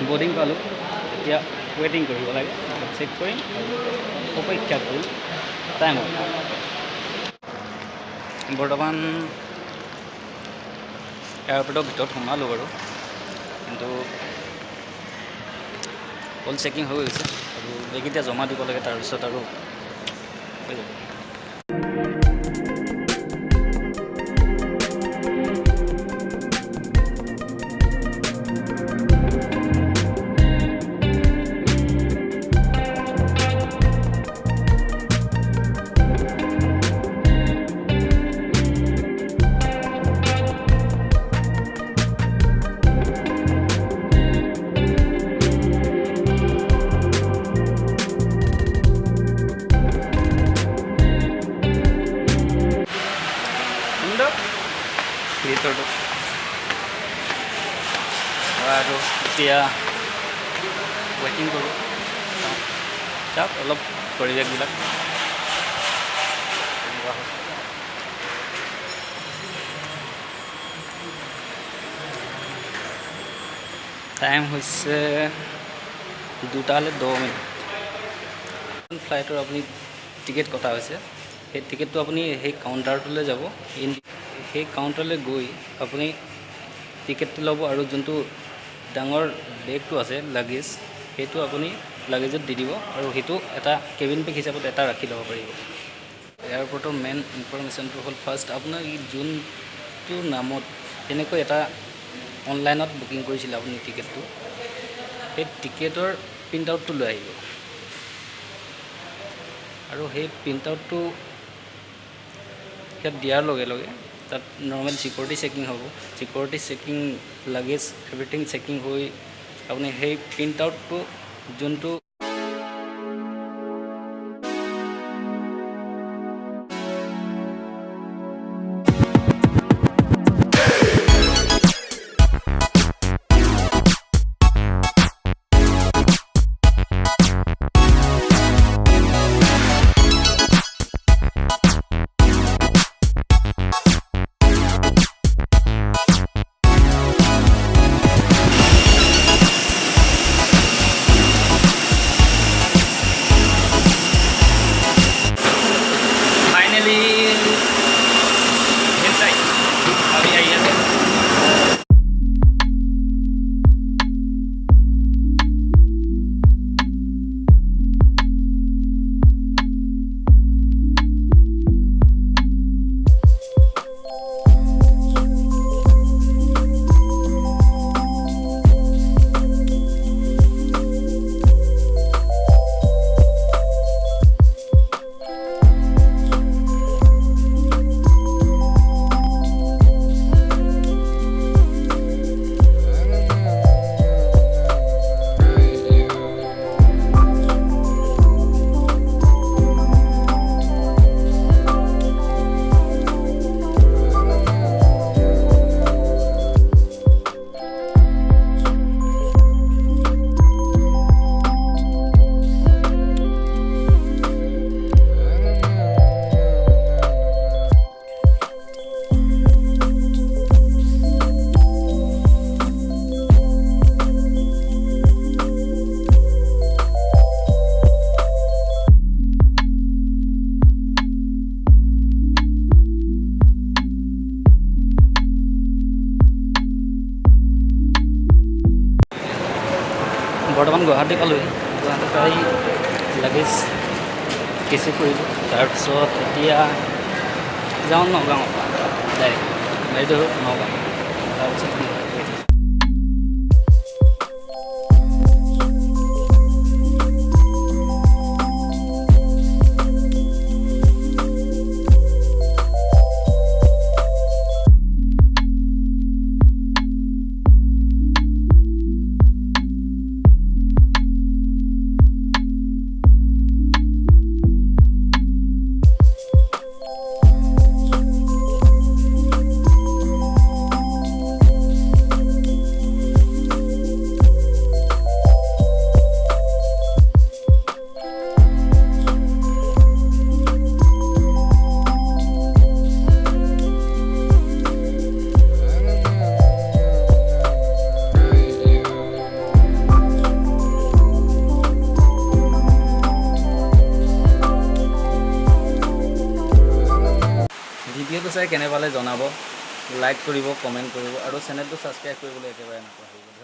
Boarding পালোঁ। এতিয়া ৱেইটিং কৰিব লাগে, চেক কৰিম আৰু অপেক্ষা কৰিম টাইমত। বৰ্তমান এয়াৰপৰ্টৰ ভিতৰত সোমালোঁ বাৰু, কিন্তু অল চেকিং হৈ গৈছে আৰু বেগকেইটা জমা দিব লাগে, তাৰপিছত আৰু হৈ যাব। ভিতৰটো আৰু এতিয়া ৱেইটিং কৰোঁ, চাওক অলপ পৰিৱেশবিলাক তেনেকুৱা হয়। টাইম হৈছে 2:10। ফ্লাইটৰ আপুনি টিকেট কটা হৈছে, সেই টিকেটটো আপুনি সেই কাউণ্টাৰটোলৈ যাব। সেই কাউণ্টাৰলৈ গৈ আপুনি টিকেটটো ল'ব আৰু যোনটো ডাঙৰ বেগটো আছে লাগেজ, সেইটো আপুনি লাগেজত দি দিব আৰু সেইটো এটা কেবিন বেগ হিচাপত এটা ৰাখি ল'ব পাৰিব। এয়াৰপৰ্টৰ মেইন ইনফৰমেশ্যনটো হ'ল, ফাৰ্ষ্ট আপোনাৰ যোনটো নামত তেনেকৈ এটা অনলাইনত বুকিং কৰিছিলে আপুনি টিকেটটো, সেই টিকেটৰ প্ৰিণ্ট আউটটো লৈ আহিব আৰু সেই প্ৰিণ্ট আউটটো ইয়াত দিয়াৰ লগে লগে তাত নৰ্মেল ছিকিউৰিটি চেকিং হ'ব। Security checking, luggage everything checking হৈ আপুনি সেই প্ৰিণ্ট আউটটো যোনটো বৰ্তমান গুৱাহাটী পালোঁহি। গুৱাহাটীত আহি লাগেজ ৰিচিভ কৰিলোঁ, তাৰপিছত এতিয়া যাওঁ নগাঁও, ডাইৰেক্ট গাড়ী ধৰোঁ নগাঁও, তাৰপিছত ভিডিঅ'টো চাই কেনে পালে জনাব, লাইক কৰিব, কমেণ্ট কৰিব আৰু চেনেলটো ছাবস্ক্ৰাইব কৰিবলৈ একেবাৰে নাপাহৰিব।